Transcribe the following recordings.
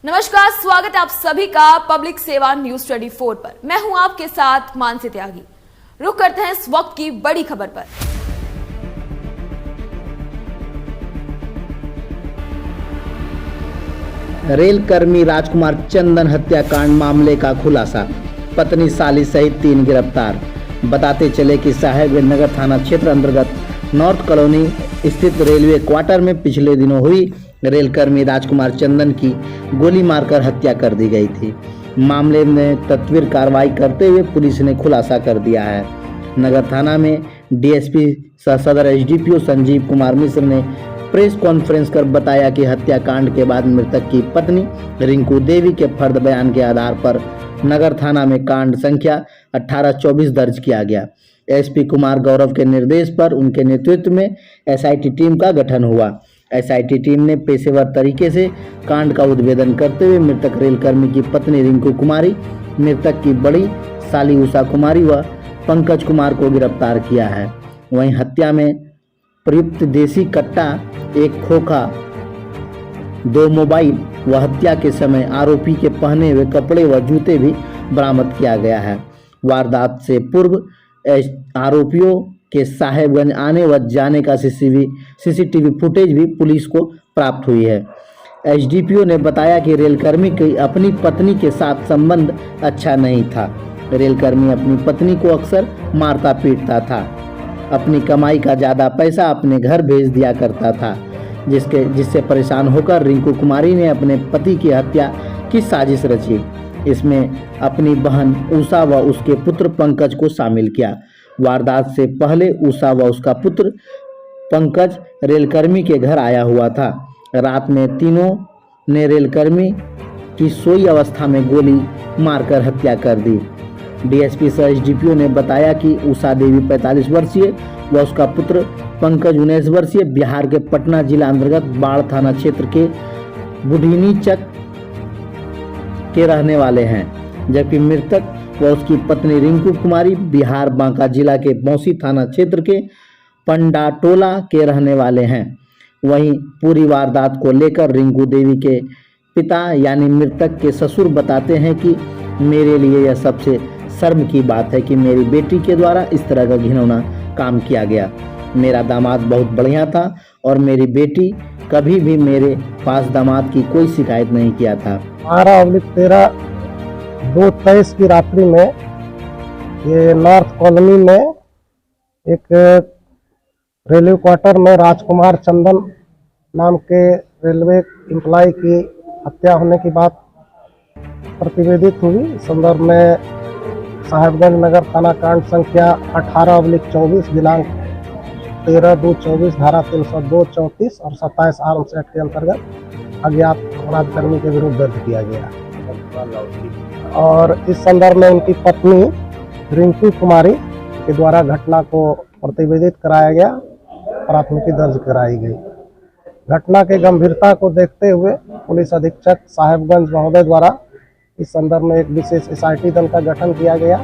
नमस्कार, स्वागत है आप सभी का पब्लिक सेवा न्यूज 24 पर। मैं हूं आपके साथ मानसी त्यागी। रुक करते हैं इस वक्त की बड़ी खबर पर। रेल कर्मी राजकुमार चंदन हत्याकांड मामले का खुलासा, पत्नी साली सहित 3 गिरफ्तार। बताते चले कि साहेबगंज नगर थाना क्षेत्र अंतर्गत नॉर्थ कॉलोनी स्थित रेलवे क्वार्टर में पिछले दिनों हुई रेल कर्मी राजकुमार चंदन की गोली मारकर हत्या कर दी गई थी। मामले में तत्वीर कार्रवाई करते हुए पुलिस ने खुलासा कर दिया है। नगर थाना में डीएसपी सह सदर एसडीपीओ संजीव कुमार मिश्र ने प्रेस कॉन्फ्रेंस कर बताया कि हत्याकांड के बाद मृतक की पत्नी रिंकू देवी के फर्द बयान के आधार पर नगर थाना में कांड संख्या 1824 दर्ज किया गया। एसपी कुमार गौरव के निर्देश पर उनके नेतृत्व में एसआईटी टीम का गठन हुआ। एसआईटी टीम ने पेशेवर तरीके से कांड का उद्भेदन करते हुए मृतक रेलकर्मी की पत्नी रिंकू कुमारी, मृतक की बड़ी साली उषा कुमारी व पंकज कुमार को गिरफ्तार किया है। वहीं हत्या में प्रयुक्त देसी कट्टा, एक खोखा, 2 मोबाइल व हत्या के समय आरोपी के पहने हुए कपड़े व जूते भी बरामद किया गया है। वारदात से पूर्व आरोपियों के साहेबगंज आने व जाने का सीसीटीवी फुटेज भी पुलिस को प्राप्त हुई है। एसडीपीओ ने बताया कि रेलकर्मी की अपनी पत्नी के साथ संबंध अच्छा नहीं था। रेलकर्मी अपनी पत्नी को अक्सर मारता पीटता था। अपनी कमाई का ज़्यादा पैसा अपने घर भेज दिया करता था, जिससे परेशान होकर रिंकू कुमारी ने अपने पति की हत्या की साजिश रची। इसमें अपनी बहन उषा व उसके पुत्र पंकज को शामिल किया। वारदात से पहले उषा व उसका पुत्र पंकज रेलकर्मी के घर आया हुआ था। रात में तीनों ने रेलकर्मी की सोई अवस्था में गोली मारकर हत्या कर दी। डीएसपी सह एसडीपीओ ने बताया कि उषा देवी 45 वर्षीय व उसका पुत्र पंकज 19 वर्षीय बिहार के पटना जिला अंतर्गत बाढ़ थाना क्षेत्र के बुढ़ीनी चक के रहने वाले हैं, जबकि मृतक व उसकी पत्नी रिंकू कुमारी बिहार बांका जिला के बौंसी थाना क्षेत्र के पंडाटोला के रहने वाले हैं। वहीं पूरी वारदात को लेकर रिंकू देवी के पिता यानी मृतक के ससुर बताते हैं कि मेरे लिए यह सबसे शर्म की बात है कि मेरी बेटी के द्वारा इस तरह का घिनौना काम किया गया। मेरा दामाद बहुत बढ़िया था और मेरी बेटी कभी भी मेरे पास दामाद की कोई शिकायत नहीं किया था। 12/13/2023 की रात्रि में ये नॉर्थ कॉलोनी में एक रेलवे क्वार्टर में राजकुमार चंदन नाम के रेलवे एम्प्लॉय की हत्या होने की बात प्रतिवेदित हुई। संदर्भ में साहेबगंज नगर थाना कांड संख्या 18/24 दिनांक 13/2/24 धारा 302, 34 और 27 आर्म्स एक्ट के अंतर्गत अज्ञात अपराधकर्मी के विरुद्ध दर्ज किया गया। और इस संदर्भ में उनकी पत्नी रिंकू कुमारी के द्वारा घटना को प्रतिवेदित कराया गया, प्राथमिकी दर्ज कराई गई। घटना के गंभीरता को देखते हुए पुलिस अधीक्षक साहेबगंज महोदय द्वारा इस संदर्भ में एक विशेष एसआईटी दल का गठन किया गया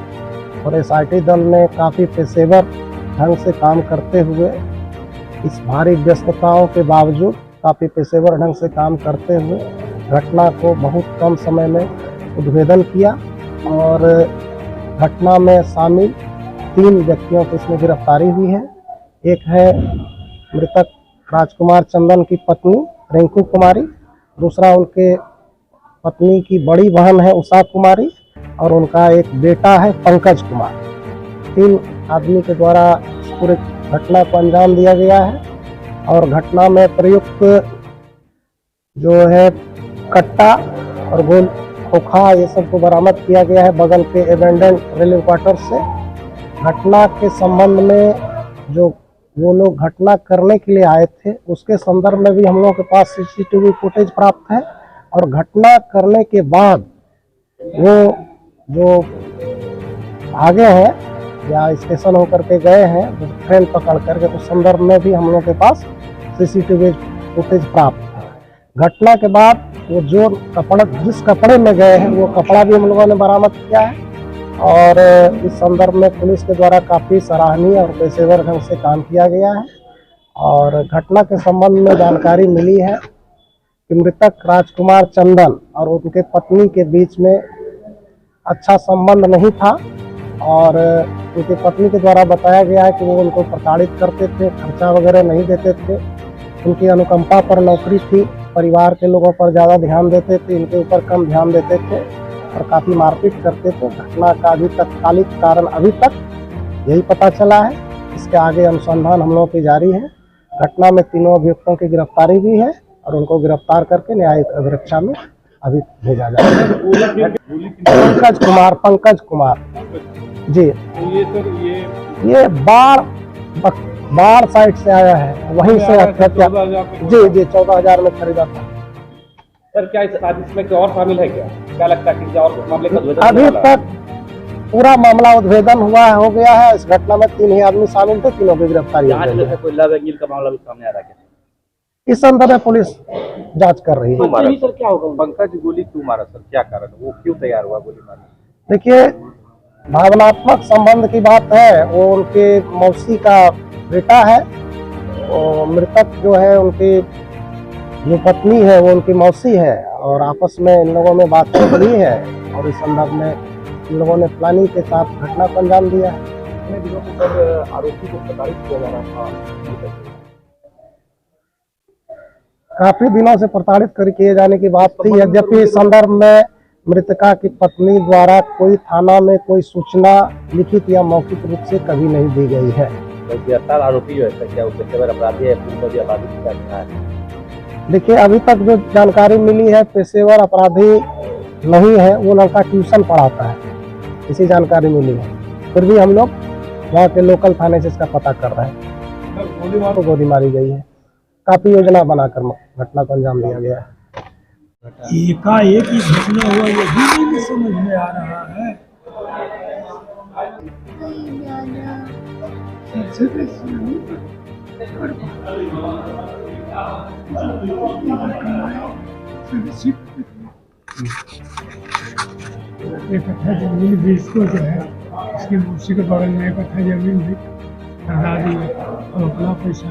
और एसआईटी दल ने काफ़ी पेशेवर ढंग से काम करते हुए इस भारी व्यस्तताओं के बावजूद काफ़ी पेशेवर ढंग से काम करते हुए घटना को बहुत कम समय में उद्भेदन किया और घटना में शामिल 3 व्यक्तियों की इसमें गिरफ्तारी हुई है। एक है मृतक राजकुमार चंदन की पत्नी रिंकू कुमारी, दूसरा उनके पत्नी की बड़ी बहन है उषा कुमारी और उनका एक बेटा है पंकज कुमार। 3 आदमी के द्वारा इस पूरे घटना को अंजाम दिया गया है और घटना में प्रयुक्त जो है कट्टा और गोल खोखा ये सब को बरामद किया गया है बगल के एबेंडन रेलवे क्वार्टर से। घटना के संबंध में जो वो लोग घटना करने के लिए आए थे उसके संदर्भ में भी हम लोगों के पास सीसीटीवी फुटेज प्राप्त है और घटना करने के बाद वो जो भागे हैं या स्टेशन होकर के गए हैं ट्रेन पकड़ करके, उस संदर्भ में भी हम लोग के पास सीसीटीवी फुटेज प्राप्त है। घटना के बाद वो जो जिस कपड़े में गए हैं वो कपड़ा भी हम लोगों ने बरामद किया है और इस संदर्भ में पुलिस के द्वारा काफ़ी सराहनीय और पेशेवर ढंग से काम किया गया है। और घटना के संबंध में जानकारी मिली है कि मृतक राजकुमार चंदन और उनके पत्नी के बीच में अच्छा संबंध नहीं था और उनकी पत्नी के द्वारा बताया गया है कि वो उनको प्रताड़ित करते थे, खर्चा वगैरह नहीं देते थे। उनकी अनुकंपा पर नौकरी थी, परिवार के लोगों पर ज़्यादा ध्यान देते थे, इनके ऊपर कम ध्यान देते थे और काफ़ी मारपीट करते थे। घटना का अभी तत्कालिक कारण अभी तक यही पता चला है। इसके आगे अनुसंधान हम लोगों की जारी है। घटना में तीनों अभियुक्तों की गिरफ्तारी भी है और उनको गिरफ्तार करके न्यायिक अभिरक्षा में अभी भेजा जाएगा। पंकज कुमार जी, ये बाढ़ साइड से आया है, वहीं से हत्या जी 14,000 में खरीदा था। सर क्या इस साजिश में और शामिल है क्या लगता है कि और मामले का उद्भेदन अभी तक पूरा मामला उद्भेदन हो गया है। इस घटना में 3 ही आदमी शामिल थे, तीनों की गिरफ्तारी हो गई है। कोई लव एंगल का मामला भी सामने आ रहा है? इस संदर्भ में पुलिस जांच कर रही है। सर क्या होगा? पंकज गोली क्यों मारा सर, क्या कारण, वो क्यों तैयार हुआ गोली मारने? देखिए, भावनात्मक संबंध की बात है। वो उनके मौसी का बेटा है और मृतक जो है उनकी जो पत्नी है वो उनकी मौसी है और आपस में इन लोगों में बातचीत हुई है और इस संदर्भ में इन लोगों ने प्लानिंग के साथ घटना को अंजाम दिया है। आरोपी को प्रताड़ित किया जा रहा था, काफी दिनों से प्रताड़ित किए जाने की बात थी। यद्यपि इस संदर्भ में मृतका की पत्नी द्वारा कोई थाना में कोई सूचना लिखित या मौखिक रूप से कभी नहीं दी गई है। गिरफ्तार आरोपी जो है क्या वो पेशेवर अपराधी है, पूर्व अपराधी है? देखिए, अभी तक जो जानकारी मिली है पेशेवर अपराधी नहीं है, वो लड़का ट्यूशन पढ़ाता है, इसी जानकारी मिली है। फिर भी हम लोग वहाँ के लोकल थाने से इसका पता कर रहे हैं। तो गोली मारी गई है, काफी योजना बनाकर घटना को अंजाम दिया गया है। एकाएक ही घटना हुआ, ये भी नहीं समझ में आ रहा है। एक कट्ठा जमीन भी इसको जो है, इसकी मौसी के बगल में एक कट्ठा जमीन भी खरीदा दी और अपना पैसा